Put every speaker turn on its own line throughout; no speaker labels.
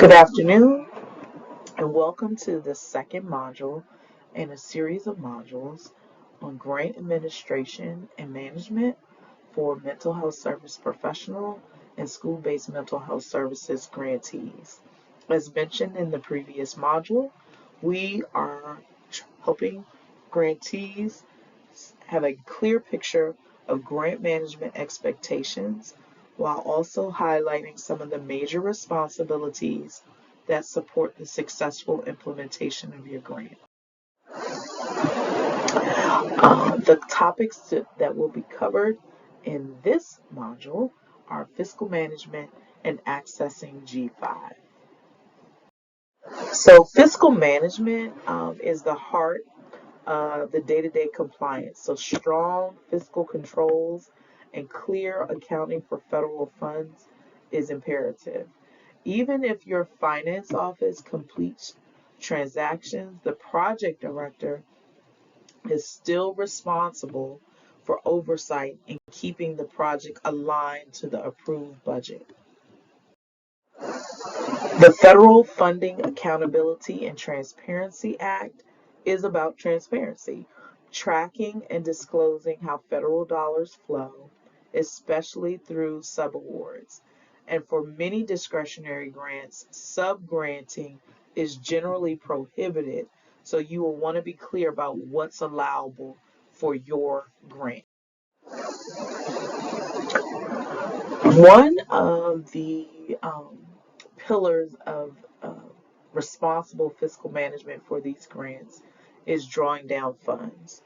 Good afternoon, and welcome to the second module in a series of modules on grant administration and management for mental health service professional and school-based mental health services grantees. As mentioned in the previous module, we are helping grantees have a clear picture of grant management expectations while also highlighting some of the major responsibilities that support the successful implementation of your grant. The topics that will be covered in this module are fiscal management and accessing G5. So fiscal management is the heart of the day-to-day compliance. So strong fiscal controls and clear accounting for federal funds is imperative. Even if your finance office completes transactions, the project director is still responsible for oversight and keeping the project aligned to the approved budget. The Federal Funding Accountability and Transparency Act is about transparency, tracking and disclosing how federal dollars flow, especially through subawards. And for many discretionary grants, subgranting is generally prohibited, so you will want to be clear about what's allowable for your grant. One of the pillars of responsible fiscal management for these grants is drawing down funds.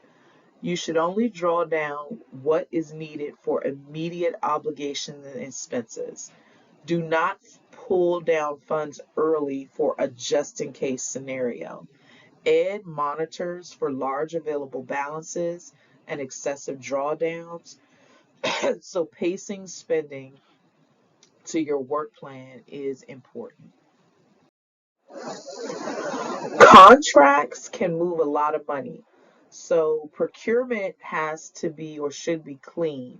You should only draw down what is needed for immediate obligations and expenses. Do not pull down funds early for a just-in-case scenario. Ed monitors for large available balances and excessive drawdowns, so pacing spending to your work plan is important. Contracts can move a lot of money, so procurement has to be or should be clean,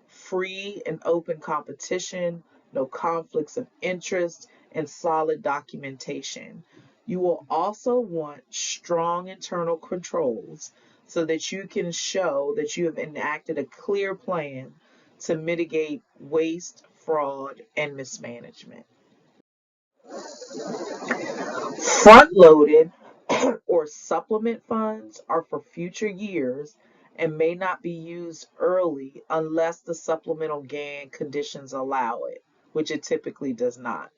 free and open competition, no conflicts of interest, and solid documentation. You will also want strong internal controls so that you can show that you have enacted a clear plan to mitigate waste, fraud, and mismanagement. Front-loaded or supplement funds are for future years and may not be used early unless the supplemental gain conditions allow it, which it typically does not.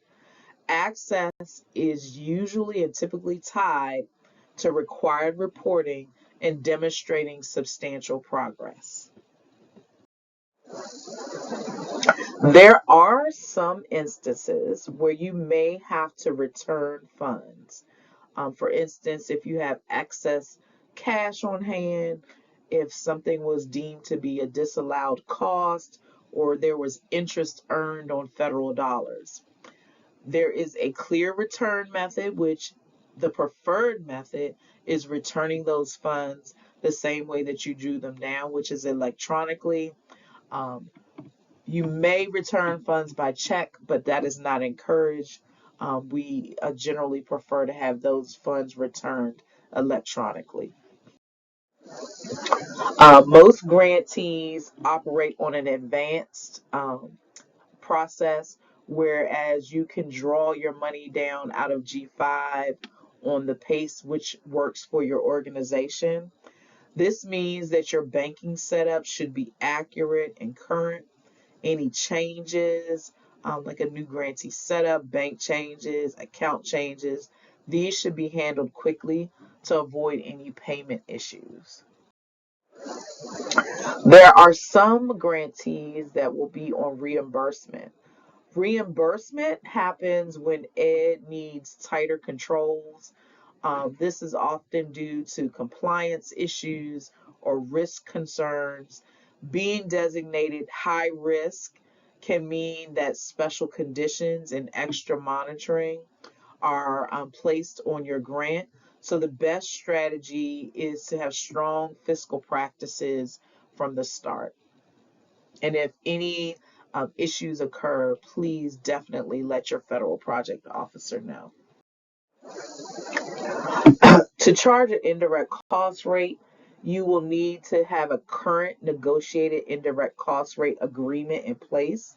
Access is usually and typically tied to required reporting and demonstrating substantial progress. There are some instances where you may have to return funds. For instance, if you have excess cash on hand, if something was deemed to be a disallowed cost, or there was interest earned on federal dollars. There is a clear return method, which the preferred method is returning those funds the same way that you drew them down, which is electronically. Um, you may return funds by check, but that is not encouraged. We generally prefer to have those funds returned electronically. Most grantees operate on an advanced process, whereas you can draw your money down out of G5 on the pace which works for your organization. This means that your banking setup should be accurate and current. Any changes, like a new grantee setup, bank changes, account changes, these should be handled quickly to avoid any payment issues. There are some grantees that will be on reimbursement. Reimbursement happens when Ed needs tighter controls. This is often due to compliance issues or risk concerns. Being designated high risk can mean that special conditions and extra monitoring are placed on your grant. So the best strategy is to have strong fiscal practices from the start. And if any issues occur, please definitely let your federal project officer know. To charge an indirect cost rate, you will need to have a current negotiated indirect cost rate agreement in place.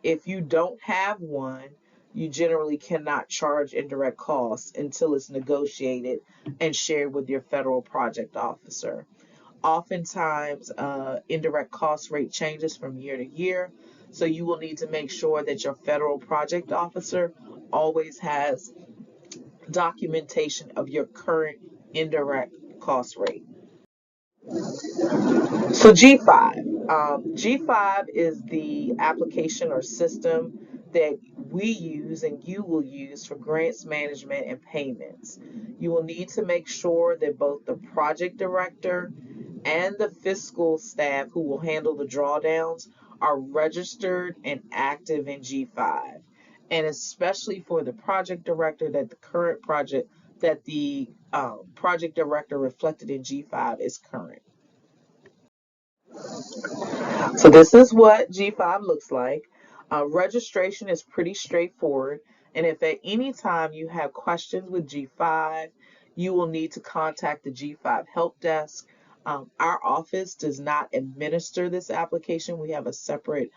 If you don't have one, you generally cannot charge indirect costs until it's negotiated and shared with your federal project officer. Oftentimes, indirect cost rate changes from year to year, so you will need to make sure that your federal project officer always has documentation of your current indirect cost rate. So G5. G5 is the application or system that we use and you will use for grants management and payments. You will need to make sure that both the project director and the fiscal staff who will handle the drawdowns are registered and active in G5. And especially for the project director, that the current project, that the project director reflected in G5 is current. So this is what G5 looks like. Registration is pretty straightforward. And if at any time you have questions with G5, you will need to contact the G5 help desk. Our office does not administer this application. We have a separate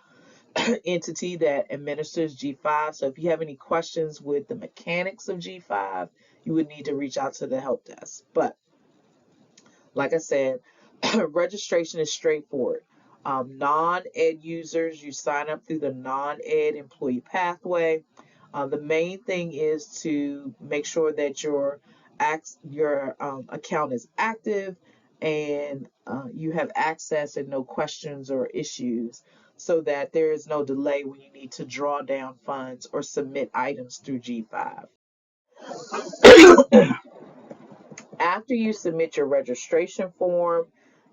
entity that administers G5. So if you have any questions with the mechanics of G5, you would need to reach out to the help desk. But like I said, registration is straightforward. Non-ed users, you sign up through the non-ed employee pathway. The main thing is to make sure that your account is active and you have access and no questions or issues, so that there is no delay when you need to draw down funds or submit items through G5. After you submit your registration form,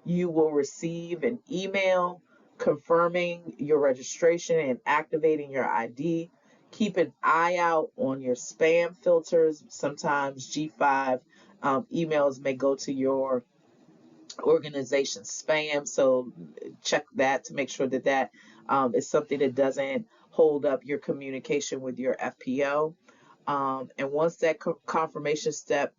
you will receive an email confirming your registration and activating your ID. Keep an eye out on your spam filters. Sometimes G5 emails may go to your organization spam, so check that to make sure that that is something that doesn't hold up your communication with your FPO. And once that confirmation step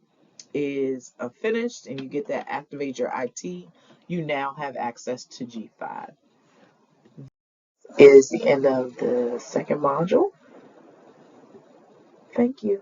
is finished and you get that activate your IT, you now have access to G5. Is the end of the second module. Thank you.